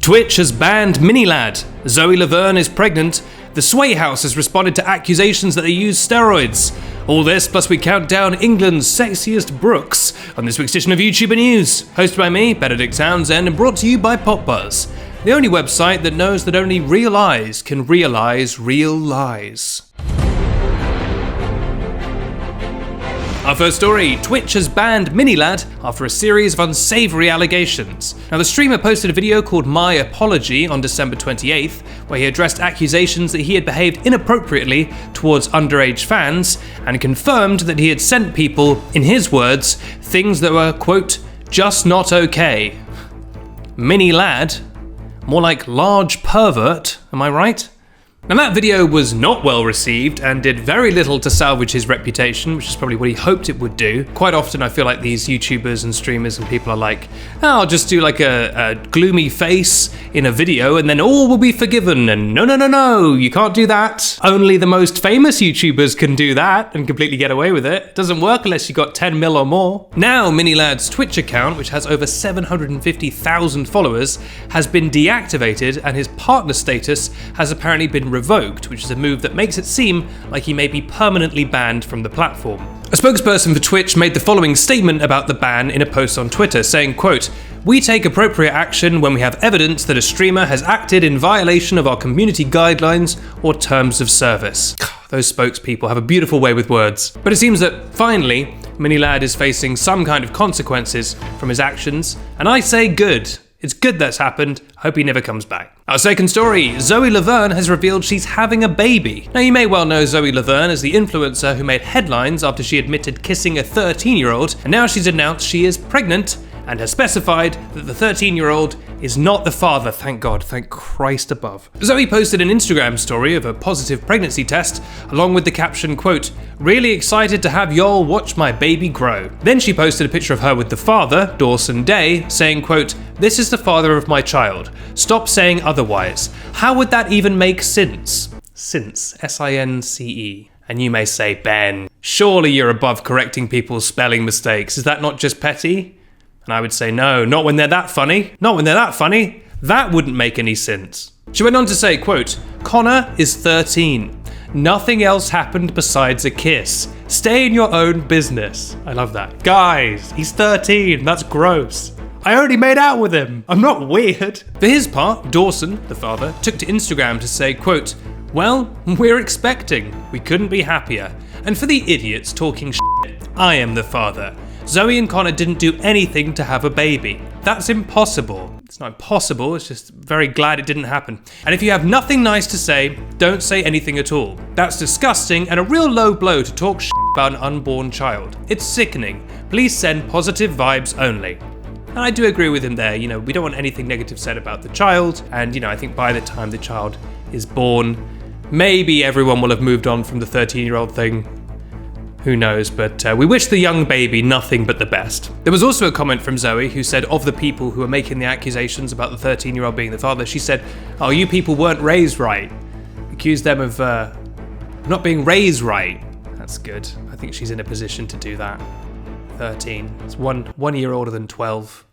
Twitch has banned Minilad. Zoe Laverne is pregnant. The Sway House has responded to accusations that they use steroids. All this, plus we count down England's sexiest brooks on this week's edition of YouTuber News. Hosted by me, Benedict Townsend, and brought to you by PopBuzz, the only website that knows that only real eyes can realize real lies. Our first story, Twitch has banned Minilad after a series of unsavory allegations. Now, the streamer posted a video called My Apology on December 28th, where he addressed accusations that he had behaved inappropriately towards underage fans, and confirmed that he had sent people, in his words, things that were, quote, just not okay. Minilad? More like large pervert, am I right? Now, that video was not well received and did very little to salvage his reputation, which is probably what he hoped it would do. Quite often I feel like these YouTubers and streamers and people are like, oh, I'll just do like a gloomy face in a video and then all will be forgiven, and no, you can't do that. Only the most famous YouTubers can do that and completely get away with it. It doesn't work unless you got 10 mil or more. Now Minilad's Twitch account, which has over 750,000 followers, has been deactivated, and his partner status has apparently been revoked, which is a move that makes it seem like he may be permanently banned from the platform. A spokesperson for Twitch made the following statement about the ban in a post on Twitter, saying, quote, "We take appropriate action when we have evidence that a streamer has acted in violation of our community guidelines or terms of service." Those spokespeople have a beautiful way with words. But it seems that finally, Minilad is facing some kind of consequences from his actions, and I say good. It's good that's happened. I hope he never comes back. Our second story, Zoe Laverne has revealed she's having a baby. Now, you may well know Zoe Laverne as the influencer who made headlines after she admitted kissing a 13-year-old, and now she's announced she is pregnant and has specified that the 13-year-old is not the father, thank God, thank Christ above. Zoe posted an Instagram story of a positive pregnancy test, along with the caption, quote, "Really excited to have y'all watch my baby grow." Then she posted a picture of her with the father, Dawson Day, saying, quote, "This is the father of my child. Stop saying otherwise. How would that even make sense?" Since, S-I-N-C-E. And you may say, Ben, surely you're above correcting people's spelling mistakes. Is that not just petty? And I would say no, not when they're that funny. Not when they're that funny. That wouldn't make any sense. She went on to say, quote, "Connor is 13. Nothing else happened besides a kiss. Stay in your own business." I love that. Guys, he's 13. That's gross. I already made out with him. I'm not weird. For his part, Dawson, the father, took to Instagram to say, quote, "Well, we're expecting. We couldn't be happier. And for the idiots talking shit, I am the father. Zoe and Connor didn't do anything to have a baby. That's impossible." It's not impossible, it's just very glad it didn't happen. "And if you have nothing nice to say, don't say anything at all. That's disgusting and a real low blow to talk shit about an unborn child. It's sickening. Please send positive vibes only." And I do agree with him there. You know, we don't want anything negative said about the child. And, you know, I think by the time the child is born, maybe everyone will have moved on from the 13-year-old thing. Who knows, but we wish the young baby nothing but the best. There was also a comment from Zoe who said of the people who are making the accusations about the 13-year-old being the father, she said, "Oh, you people weren't raised right." Accused them of not being raised right. That's good. I think she's in a position to do that. 13. It's one year older than 12.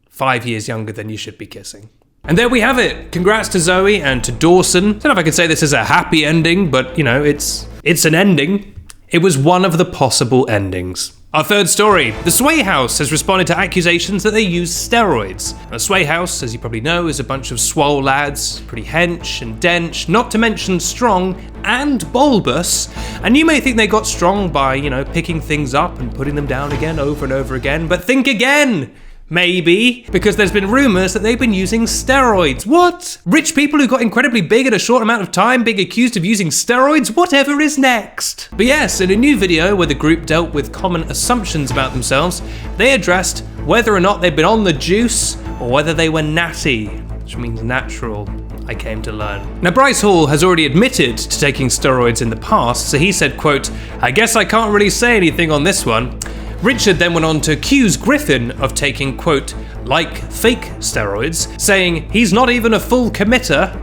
5 years younger than you should be kissing. And there we have it. Congrats to Zoe and to Dawson. I don't know if I can say this is a happy ending, but you know, it's an ending. It was one of the possible endings. Our third story, the Sway House has responded to accusations that they use steroids. The Sway House, as you probably know, is a bunch of swole lads, pretty hench and dench, not to mention strong and bulbous. And you may think they got strong by, you know, picking things up and putting them down again over and over again, but think again! Maybe, because there's been rumors that they've been using steroids. What? Rich people who got incredibly big in a short amount of time being accused of using steroids? Whatever is next? But yes, in a new video where the group dealt with common assumptions about themselves, they addressed whether or not they'd been on the juice or whether they were natty, which means natural, I came to learn. Now, Bryce Hall has already admitted to taking steroids in the past, so he said, quote, "I guess I can't really say anything on this one." Richard then went on to accuse Griffin of taking, quote, "like fake steroids," saying he's not even a full committer,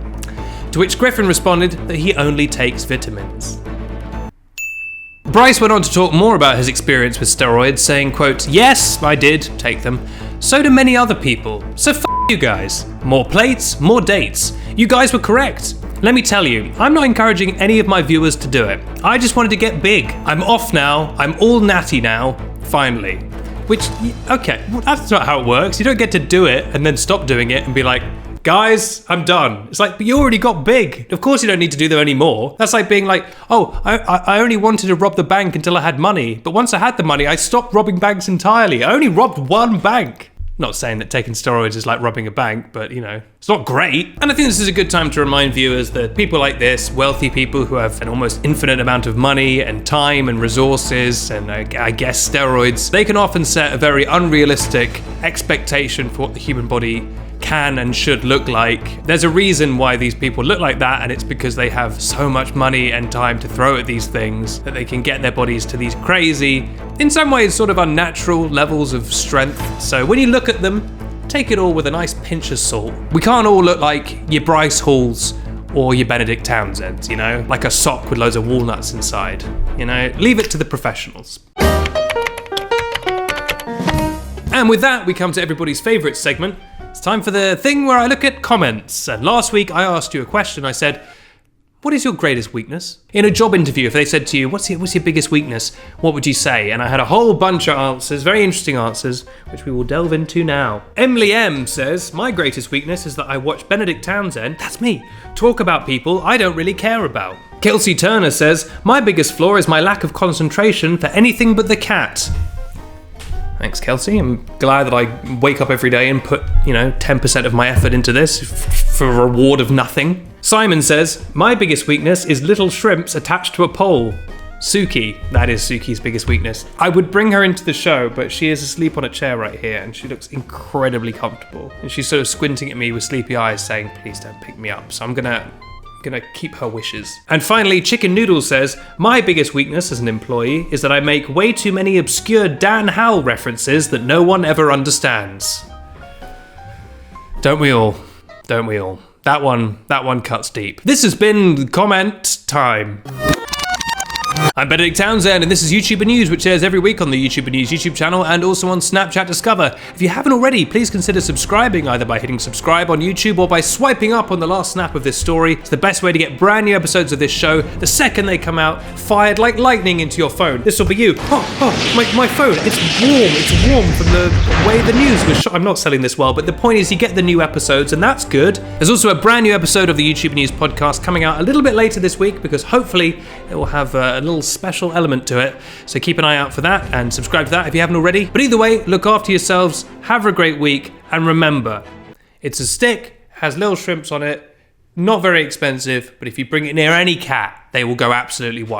to which Griffin responded that he only takes vitamins. Bryce went on to talk more about his experience with steroids, saying, quote, "Yes, I did take them. so do many other people. So f you guys. More plates, more dates. You guys were correct. Let me tell you, I'm not encouraging any of my viewers to do it. I just wanted to get big. I'm off now. I'm all natty now. Finally. Which, okay, well, that's not how it works. You don't get to do it and then stop doing it and be like, guys, I'm done. It's like, but you already got big. Of course you don't need to do them anymore. That's like being like, oh, I only wanted to rob the bank until I had money. But once I had the money, I stopped robbing banks entirely. I only robbed one bank. Not saying that taking steroids is like robbing a bank, but you know, it's not great. And I think this is a good time to remind viewers that people like this, wealthy people who have an almost infinite amount of money and time and resources and I guess steroids, they can often set a very unrealistic expectation for what the human body can and should look like. There's a reason why these people look like that, and it's because they have so much money and time to throw at these things that they can get their bodies to these crazy, in some ways sort of unnatural levels of strength. So when you look at them, take it all with a nice pinch of salt. We can't all look like your Bryce Halls or your Benedict Townsends, you know, like a sock with loads of walnuts inside. You know, leave it to the professionals. And with that, we come to everybody's favourite segment. It's time for the thing where I look at comments. And last week I asked you a question. I said, what is your greatest weakness? In a job interview, if they said to you, what's your biggest weakness? What would you say? And I had a whole bunch of answers, very interesting answers, which we will delve into now. Emily M says, my greatest weakness is that I watch Benedict Townsend, that's me, talk about people I don't really care about. Kelsey Turner says, my biggest flaw is my lack of concentration for anything but the cat. Thanks, Kelsey. I'm glad that I wake up every day and put, 10% of my effort into this for a reward of nothing. Simon says, my biggest weakness is little shrimps attached to a pole. Suki, that is Suki's biggest weakness. I would bring her into the show, but she is asleep on a chair right here and she looks incredibly comfortable. And she's sort of squinting at me with sleepy eyes saying, please don't pick me up. So I'm gonna keep her wishes. And finally, Chicken Noodle says, my biggest weakness as an employee is that I make way too many obscure Dan Howell references that no one ever understands. Don't we all? Don't we all? That one cuts deep. This has been comment time. I'm Benedict Townsend, and this is YouTuber News, which airs every week on the YouTuber News YouTube channel and also on Snapchat Discover. If you haven't already, please consider subscribing either by hitting subscribe on YouTube or by swiping up on the last snap of this story. It's the best way to get brand new episodes of this show the second they come out, fired like lightning into your phone. This will be you. My phone, it's warm from the way the news was shot. I'm not selling this well, but the point is you get the new episodes, and that's good. There's also a brand new episode of the YouTuber News podcast coming out a little bit later this week because hopefully it will have a little special element to it, so keep an eye out for that and subscribe to that if you haven't already. But either way, look after yourselves, have a great week, and remember, it's a stick, has little shrimps on it, not very expensive, but if you bring it near any cat, they will go absolutely wild.